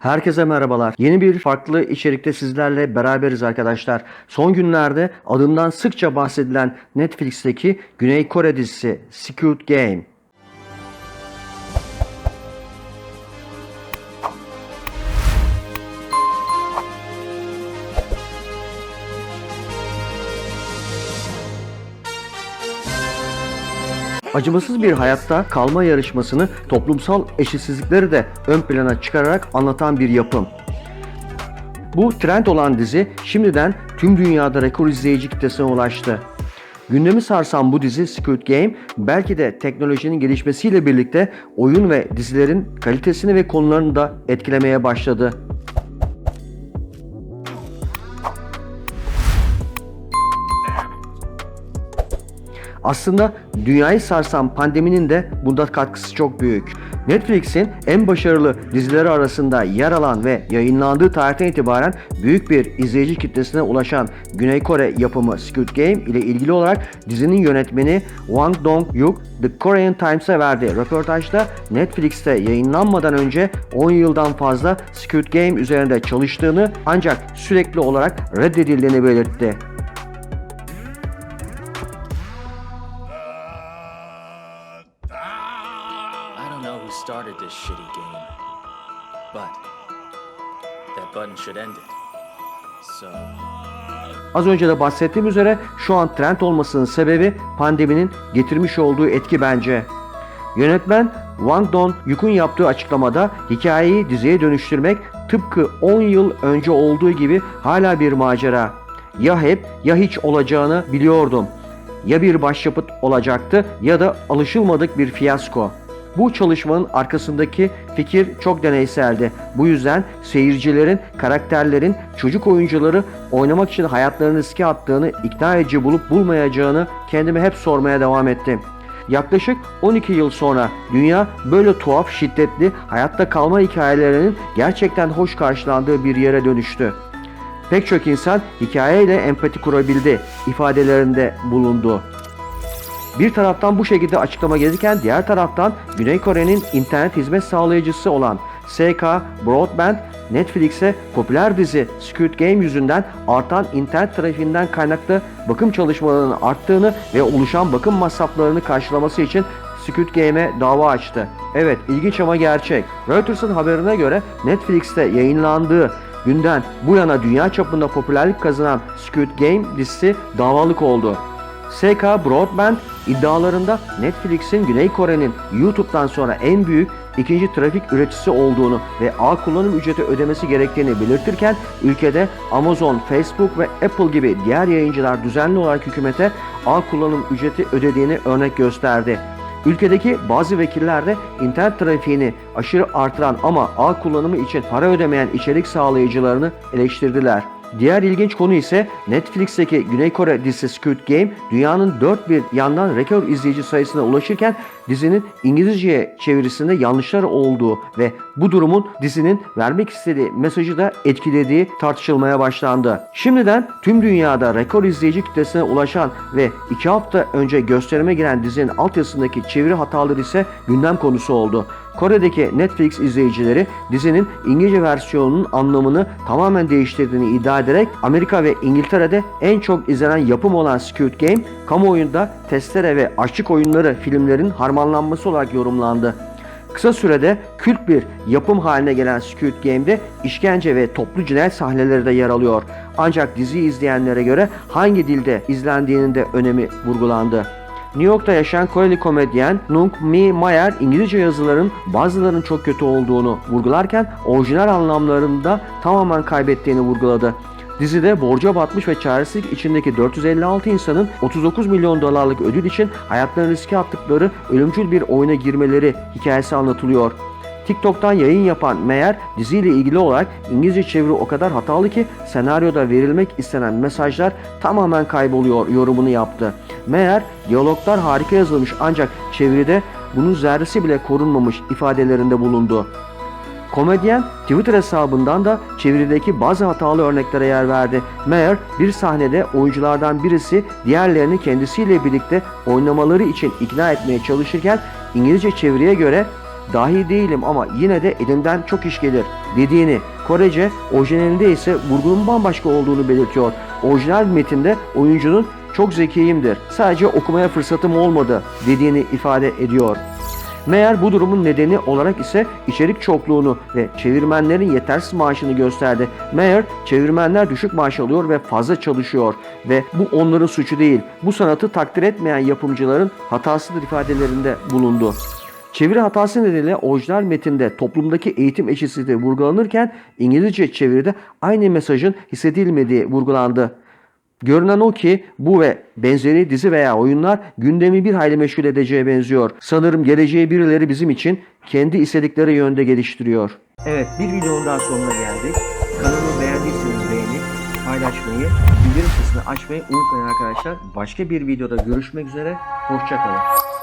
Herkese merhabalar. Yeni bir farklı içerikte sizlerle beraberiz arkadaşlar. Son günlerde adından sıkça bahsedilen Netflix'teki Güney Kore dizisi Squid Game. Acımasız bir hayatta kalma yarışmasını, toplumsal eşitsizlikleri de ön plana çıkararak anlatan bir yapım. Bu trend olan dizi şimdiden tüm dünyada rekor izleyici kitlesine ulaştı. Gündemi sarsan bu dizi Squid Game belki de teknolojinin gelişmesiyle birlikte oyun ve dizilerin kalitesini ve konularını da etkilemeye başladı. Aslında dünyayı sarsan pandeminin de bunda katkısı çok büyük. Netflix'in en başarılı dizileri arasında yer alan ve yayınlandığı tarihten itibaren büyük bir izleyici kitlesine ulaşan Güney Kore yapımı Squid Game ile ilgili olarak dizinin yönetmeni Hwang Dong-hyuk The Korean Times'a verdiği röportajda Netflix'te yayınlanmadan önce 10 yıldan fazla Squid Game üzerinde çalıştığını ancak sürekli olarak reddedildiğini belirtti. I don't know who started this shitty game, but that button should end it. So, Az önce de bahsettiğim üzere şu an trend olmasının sebebi pandeminin getirmiş olduğu etki bence. Yönetmen Hwang Dong-hyuk'un yaptığı açıklamada hikayeyi diziye dönüştürmek tıpkı 10 yıl önce olduğu gibi hala bir macera. Ya hep ya hiç olacağını biliyordum. Ya bir başyapıt olacaktı ya da alışılmadık bir fiyasko. Bu çalışmanın arkasındaki fikir çok deneyseldi. Bu yüzden seyircilerin, karakterlerin, çocuk oyuncuları oynamak için hayatlarını riske attığını, ikna edici bulup bulmayacağını kendime hep sormaya devam ettim. Yaklaşık 12 yıl sonra dünya böyle tuhaf, şiddetli, hayatta kalma hikayelerinin gerçekten hoş karşılandığı bir yere dönüştü. Pek çok insan hikayeyle empati kurabildi ifadelerinde bulundu. Bir taraftan bu şekilde açıklama gelirken diğer taraftan Güney Kore'nin internet hizmet sağlayıcısı olan SK Broadband, Netflix'e popüler dizi Squid Game yüzünden artan internet trafiğinden kaynaklı bakım çalışmalarının arttığını ve oluşan bakım masraflarını karşılaması için Squid Game'e dava açtı. Evet, ilginç ama gerçek. Reuters'ın haberine göre Netflix'te yayınlandığı günden bu yana dünya çapında popülerlik kazanan Squid Game dizisi davalık oldu. SK Broadband iddialarında Netflix'in Güney Kore'nin YouTube'dan sonra en büyük ikinci trafik üreticisi olduğunu ve ağ kullanım ücreti ödemesi gerektiğini belirtirken ülkede Amazon, Facebook ve Apple gibi diğer yayıncılar düzenli olarak hükümete ağ kullanım ücreti ödediğini örnek gösterdi. Ülkedeki bazı vekiller de internet trafiğini aşırı artıran ama ağ kullanımı için para ödemeyen içerik sağlayıcılarını eleştirdiler. Diğer ilginç konu ise Netflix'teki Güney Kore dizisi Squid Game dünyanın dört bir yandan rekor izleyici sayısına ulaşırken dizinin İngilizceye çevirisinde yanlışlar olduğu ve bu durumun dizinin vermek istediği mesajı da etkilediği tartışılmaya başlandı. Şimdiden tüm dünyada rekor izleyici kitlesine ulaşan ve 2 hafta önce gösterime giren dizinin altyazısındaki çeviri hataları ise gündem konusu oldu. Kore'deki Netflix izleyicileri dizinin İngilizce versiyonunun anlamını tamamen değiştirdiğini iddia ederek Amerika ve İngiltere'de en çok izlenen yapım olan Squid Game, kamuoyunda testere ve aşçılık oyunları filmlerin harmanlanması olarak yorumlandı. Kısa sürede kült bir yapım haline gelen Squid Game'de işkence ve toplu cinayet sahneleri de yer alıyor. Ancak diziyi izleyenlere göre hangi dilde izlendiğinin de önemi vurgulandı. New York'ta yaşayan Koreli komedyen Nung Mi Mayer İngilizce yazıların bazılarının çok kötü olduğunu vurgularken orijinal anlamlarında tamamen kaybettiğini vurguladı. Dizide borca batmış ve çaresizlik içindeki 456 insanın 39 milyon dolarlık ödül için hayatlarını riske attıkları ölümcül bir oyuna girmeleri hikayesi anlatılıyor. TikTok'tan yayın yapan Meyer diziyle ilgili olarak İngilizce çeviri o kadar hatalı ki senaryoda verilmek istenen mesajlar tamamen kayboluyor yorumunu yaptı. Meyer, diyaloglar harika yazılmış ancak çeviride bunun zerresi bile korunmamış ifadelerinde bulundu. Komedyen Twitter hesabından da çevirideki bazı hatalı örneklere yer verdi. Meyer bir sahnede oyunculardan birisi diğerlerini kendisiyle birlikte oynamaları için ikna etmeye çalışırken İngilizce çeviriye göre dahi değilim ama yine de elimden çok iş gelir dediğini, Korece orijinalinde ise vurgunun bambaşka olduğunu belirtiyor. Orijinal metinde oyuncunun çok zekiyimdir, sadece okumaya fırsatım olmadı dediğini ifade ediyor. Meğer bu durumun nedeni olarak ise içerik çokluğunu ve çevirmenlerin yetersiz maaşını gösterdi. Meğer çevirmenler düşük maaş alıyor ve fazla çalışıyor ve bu onların suçu değil. Bu sanatı takdir etmeyen yapımcıların hatasıdır ifadelerinde bulundu. Çeviri hatası nedeniyle orijinal metinde toplumdaki eğitim eşitsizliği vurgulanırken İngilizce çeviride aynı mesajın hissedilmediği vurgulandı. Görünen o ki bu ve benzeri dizi veya oyunlar gündemi bir hayli meşgul edeceğe benziyor. Sanırım geleceği birileri bizim için kendi istedikleri yönde geliştiriyor. Evet, bir videonun daha sonuna geldik. Kanalımı beğendiyseniz beğenip paylaşmayı, bildirim sesini açmayı unutmayın arkadaşlar. Başka bir videoda görüşmek üzere. Hoşça kalın.